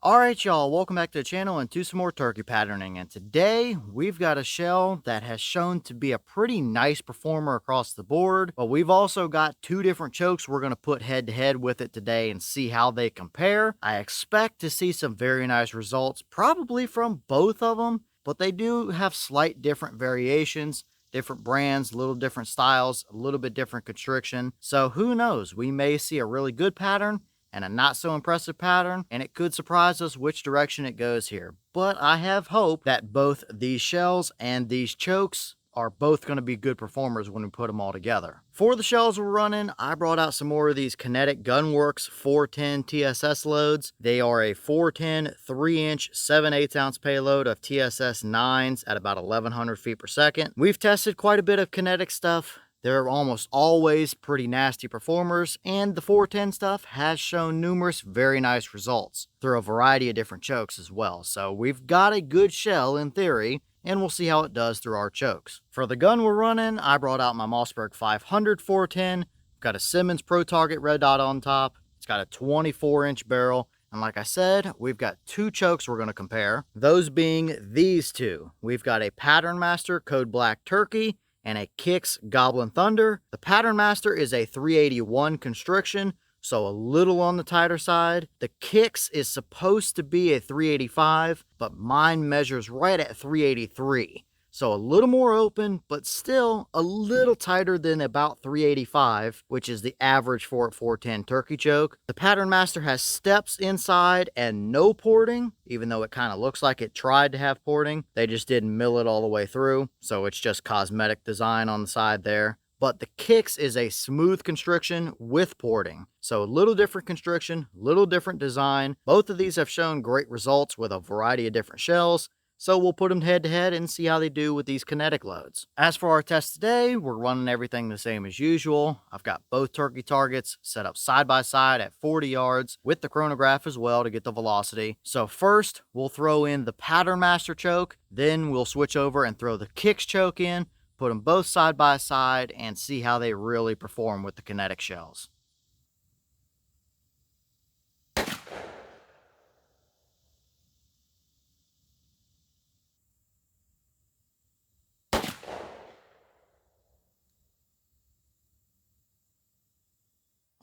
Alright y'all, welcome back to the channel and to some more turkey patterning, and today we've got a shell that has shown to be a pretty nice performer across the board, but we've also got two different chokes we're going to put head to head with it today and see how they compare. I expect to see some very nice results probably from both of them, but they do have slight different variations. Different brands, little different styles, a little bit different constriction. So who knows, we may see a really good pattern and a not so impressive pattern, and it could surprise us which direction it goes here. But I have hope that both these shells and these chokes are both going to be good performers when we put them all together. For the shells we're running, I brought out some more of these Kinetic Gunwerks 410 TSS loads. They are a 410 3-inch 7/8 ounce payload of TSS 9s at about 1100 feet per second. We've tested quite a bit of kinetic stuff. They're almost always pretty nasty performers, and the 410 stuff has shown numerous very nice results through a variety of different chokes as well. So we've got a good shell in theory, and we'll see how it does through our chokes. For the gun we're running, I brought out my Mossberg 500 410. Got a Simmons Pro Target red dot on top. It's got a 24-inch barrel. And like I said, we've got two chokes we're going to compare. Those being these two. We've got a Patternmaster Code Black Turkey and a Kicks Gobblin Thunder. The Patternmaster is a 381 constriction, so a little on the tighter side. The Kicks is supposed to be a 385, but mine measures right at 383. So a little more open, but still a little tighter than about 385, which is the average for a 410 turkey choke. The Patternmaster has steps inside and no porting, even though it kind of looks like it tried to have porting. They just didn't mill it all the way through, so it's just cosmetic design on the side there. But the Kicks is a smooth constriction with porting. So a little different constriction, little different design. Both of these have shown great results with a variety of different shells. So we'll put them head to head and see how they do with these kinetic loads. As for our test today, we're running everything the same as usual. I've got both turkey targets set up side by side at 40 yards with the chronograph as well to get the velocity. So first, we'll throw in the Patternmaster choke, then we'll switch over and throw the Kicks choke in, put them both side by side, and see how they really perform with the kinetic shells.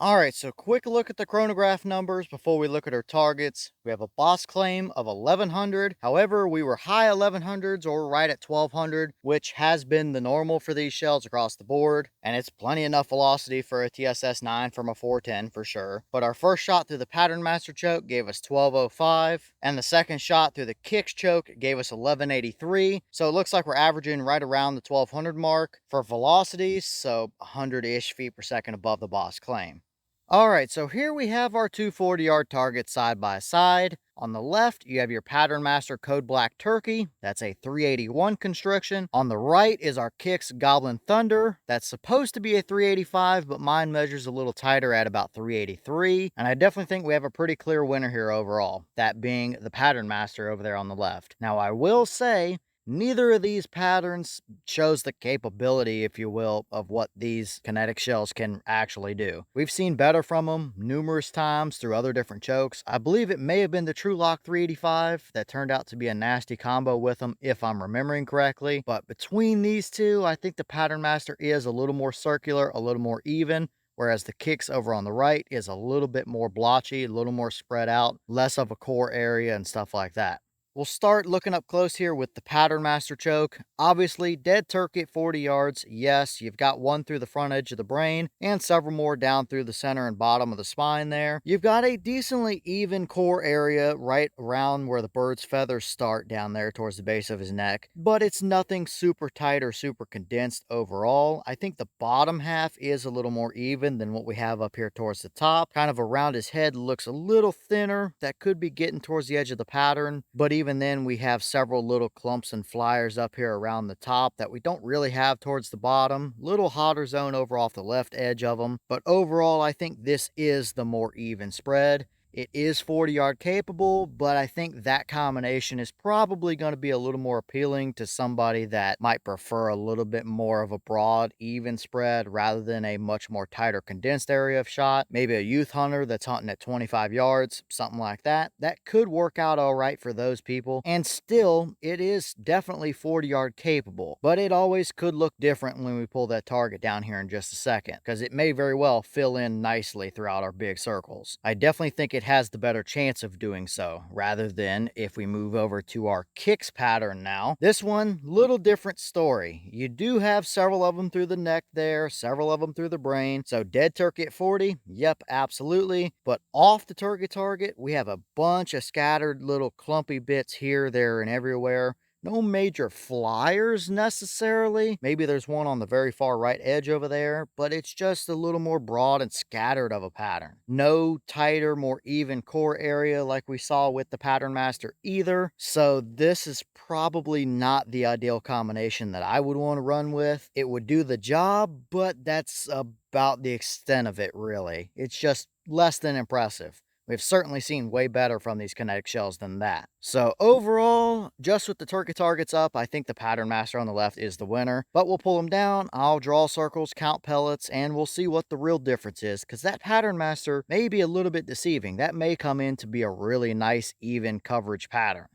Alright, so quick look at the chronograph numbers before we look at our targets. We have a boss claim of 1100. However, we were high 1100s or right at 1200, which has been the normal for these shells across the board. And it's plenty enough velocity for a TSS 9 from a 410 for sure. But our first shot through the Patternmaster choke gave us 1205. And the second shot through the Kicks choke gave us 1183. So it looks like we're averaging right around the 1200 mark for velocities. So 100-ish feet per second above the boss claim. Alright, so here we have our two 40-yard targets side by side. On the left, you have your Patternmaster Code Black Turkey. That's a 381 constriction. On the right is our Kicks Gobblin Thunder. That's supposed to be a 385, but mine measures a little tighter at about 383. And I definitely think we have a pretty clear winner here overall, that being the Patternmaster over there on the left. Now, I will say, neither of these patterns shows the capability, if you will, of what these kinetic shells can actually do. We've seen better from them numerous times through other different chokes. I believe it may have been the TrueLock 385 that turned out to be a nasty combo with them, if I'm remembering correctly. But between these two, I think the Patternmaster is a little more circular, a little more even, whereas the Kicks over on the right is a little bit more blotchy, a little more spread out, less of a core area and stuff like that. We'll start looking up close here with the Patternmaster choke. Obviously, dead turkey at 40 yards. Yes, you've got one through the front edge of the brain and several more down through the center and bottom of the spine there. You've got a decently even core area right around where the bird's feathers start down there towards the base of his neck, but it's nothing super tight or super condensed overall. I think the bottom half is a little more even than what we have up here towards the top. Kind of around his head looks a little thinner. That could be getting towards the edge of the pattern, but even then we have several little clumps and flyers up here around the top that we don't really have towards the bottom. Little hotter zone over off the left edge of them, but overall I think this is the more even spread. It is 40-yard capable, but I think that combination is probably going to be a little more appealing to somebody that might prefer a little bit more of a broad, even spread rather than a much more tighter condensed area of shot. Maybe a youth hunter that's hunting at 25 yards, something like that. That could work out all right for those people. And still, it is definitely 40-yard capable, but it always could look different when we pull that target down here in just a second, because it may very well fill in nicely throughout our big circles. I definitely think it has the better chance of doing so, rather than if we move over to our kicks pattern now. This one, little different story. You do have several of them through the neck there, several of them through the brain. So dead turkey at 40, yep, absolutely. But off the turkey target, we have a bunch of scattered little clumpy bits here, there, and everywhere. No major flyers necessarily. Maybe there's one on the very far right edge over there, but it's just a little more broad and scattered of a pattern. No tighter, more even core area like we saw with the Patternmaster either. So this is probably not the ideal combination that I would want to run with. It would do the job, but that's about the extent of it really. It's just less than impressive. We've certainly seen way better from these kinetic shells than that. So overall, just with the turkey targets up, I think the Patternmaster on the left is the winner. But we'll pull them down, I'll draw circles, count pellets, and we'll see what the real difference is, because that Patternmaster may be a little bit deceiving. That may come in to be a really nice, even coverage pattern.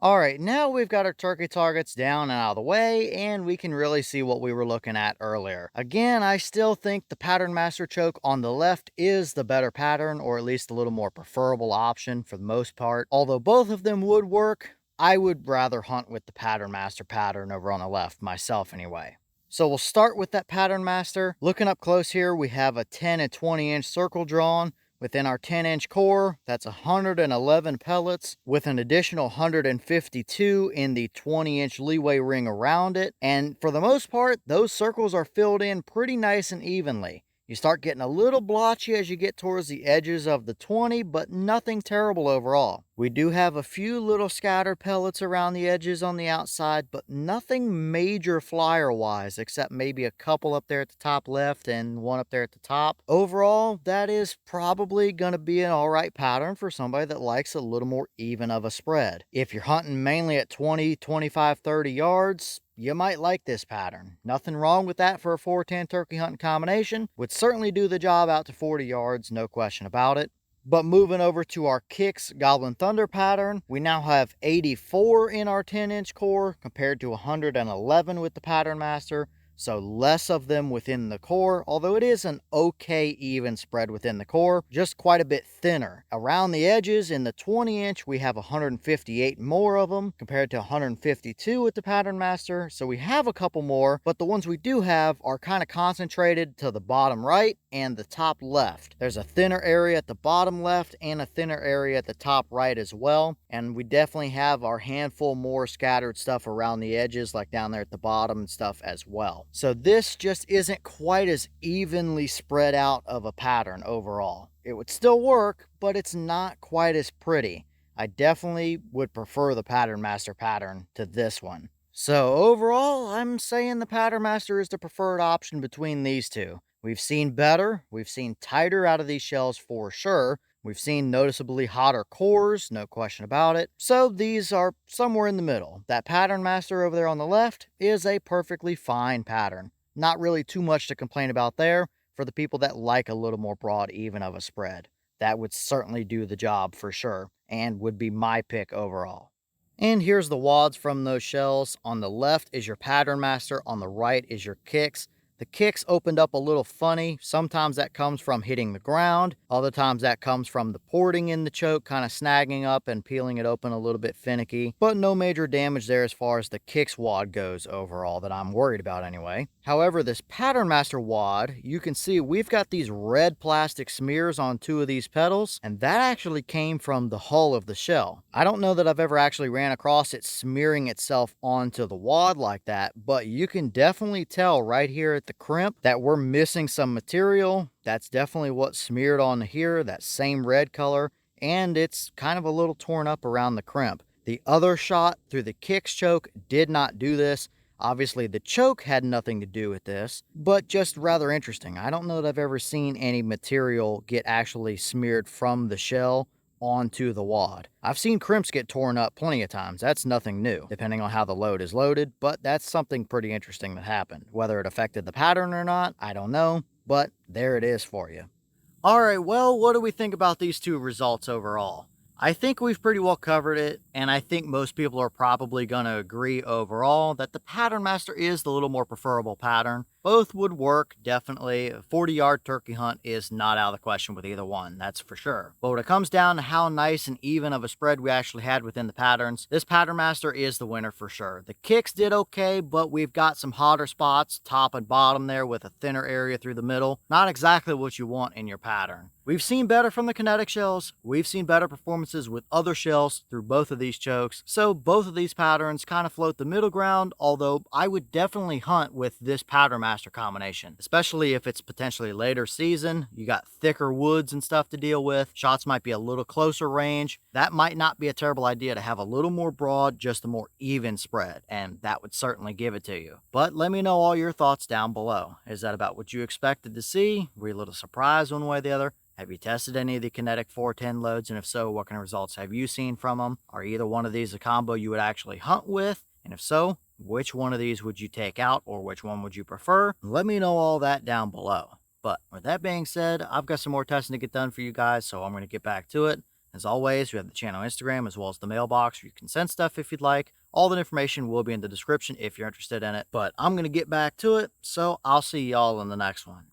All right, now we've got our turkey targets down and out of the way, and we can really see what we were looking at earlier. Again, I still think the Patternmaster choke on the left is the better pattern, or at least a little more preferable option for the most part. Although both of them would work, I would rather hunt with the Patternmaster pattern over on the left, myself anyway. So we'll start with that Patternmaster. Looking up close here, we have a 10 and 20 inch circle drawn. Within our 10-inch core, that's 111 pellets with an additional 152 in the 20-inch leeway ring around it. And for the most part, those circles are filled in pretty nice and evenly. You start getting a little blotchy as you get towards the edges of the 20, but nothing terrible overall. We do have a few little scattered pellets around the edges on the outside, but nothing major flyer-wise, except maybe a couple up there at the top left and one up there at the top. Overall, that is probably going to be an alright pattern for somebody that likes a little more even of a spread. If you're hunting mainly at 20, 25, 30 yards, you might like this pattern. Nothing wrong with that for a 410 turkey hunting combination. Would certainly do the job out to 40 yards, no question about it. But moving over to our Kicks Gobblin Thunder pattern, we now have 84 in our 10-inch core compared to 111 with the Patternmaster. So less of them within the core, although it is an okay even spread within the core, just quite a bit thinner. Around the edges in the 20-inch, we have 158 more of them compared to 152 with the Patternmaster. So we have a couple more, but the ones we do have are kind of concentrated to the bottom right and the top left. There's a thinner area at the bottom left and a thinner area at the top right as well. And we definitely have our handful more scattered stuff around the edges, like down there at the bottom and stuff as well. So this just isn't quite as evenly spread out of a pattern overall. It would still work, but it's not quite as pretty. I definitely would prefer the Patternmaster pattern to this one. So overall, I'm saying the Patternmaster is the preferred option between these two. We've seen better, we've seen tighter out of these shells for sure. We've seen noticeably hotter cores, no question about it. So these are somewhere in the middle. That Patternmaster over there on the left is a perfectly fine pattern. Not really too much to complain about there for the people that like a little more broad even of a spread. That would certainly do the job for sure, and would be my pick overall. And here's the wads from those shells. On the left is your Patternmaster, on the right is your Kicks. The Kicks opened up a little funny. Sometimes that comes from hitting the ground. Other times that comes from the porting in the choke, kind of snagging up and peeling it open a little bit finicky. But no major damage there as far as the Kicks wad goes overall that I'm worried about anyway. However, this Patternmaster wad, you can see we've got these red plastic smears on two of these pedals, and that actually came from the hull of the shell. I don't know that I've ever actually ran across it smearing itself onto the wad like that, but you can definitely tell right here at the crimp that we're missing some material. That's definitely what smeared on here, that same red color, and it's kind of a little torn up around the crimp. The other shot through the Kicks choke did not do this. Obviously, the choke had nothing to do with this, but just rather interesting. I don't know that I've ever seen any material get actually smeared from the shell onto the wad. I've seen crimps get torn up plenty of times. That's nothing new, depending on how the load is loaded, but that's something pretty interesting that happened. Whether it affected the pattern or not, I don't know, but there it is for you. All right, well, what do we think about these two results overall? I think we've pretty well covered it, and I think most people are probably going to agree overall that the Patternmaster is the little more preferable pattern. Both would work, definitely. A 40-yard turkey hunt is not out of the question with either one, that's for sure. But when it comes down to how nice and even of a spread we actually had within the patterns, this Patternmaster is the winner for sure. The kicks did okay, but we've got some hotter spots, top and bottom there, with a thinner area through the middle. Not exactly what you want in your pattern. We've seen better from the kinetic shells. We've seen better performances with other shells through both of these chokes. So both of these patterns kind of float the middle ground, although I would definitely hunt with this Patternmaster combination, especially if it's potentially later season. You got thicker woods and stuff to deal with. Shots might be a little closer range. That might not be a terrible idea to have a little more broad, just a more even spread, and that would certainly give it to you. But let me know all your thoughts down below. Is that about what you expected to see? Were you a little surprised one way or the other? Have you tested any of the Kinetic 410 loads? And if so, what kind of results have you seen from them? Are either one of these a combo you would actually hunt with? And if so, which one of these would you take out, or which one would you prefer? Let me know all that down below. But with that being said, I've got some more testing to get done for you guys, so I'm going to get back to it. As always, we have the channel Instagram as well as the mailbox where you can send stuff if you'd like. All the information will be in the description if you're interested in it. But I'm going to get back to it, so I'll see y'all in the next one.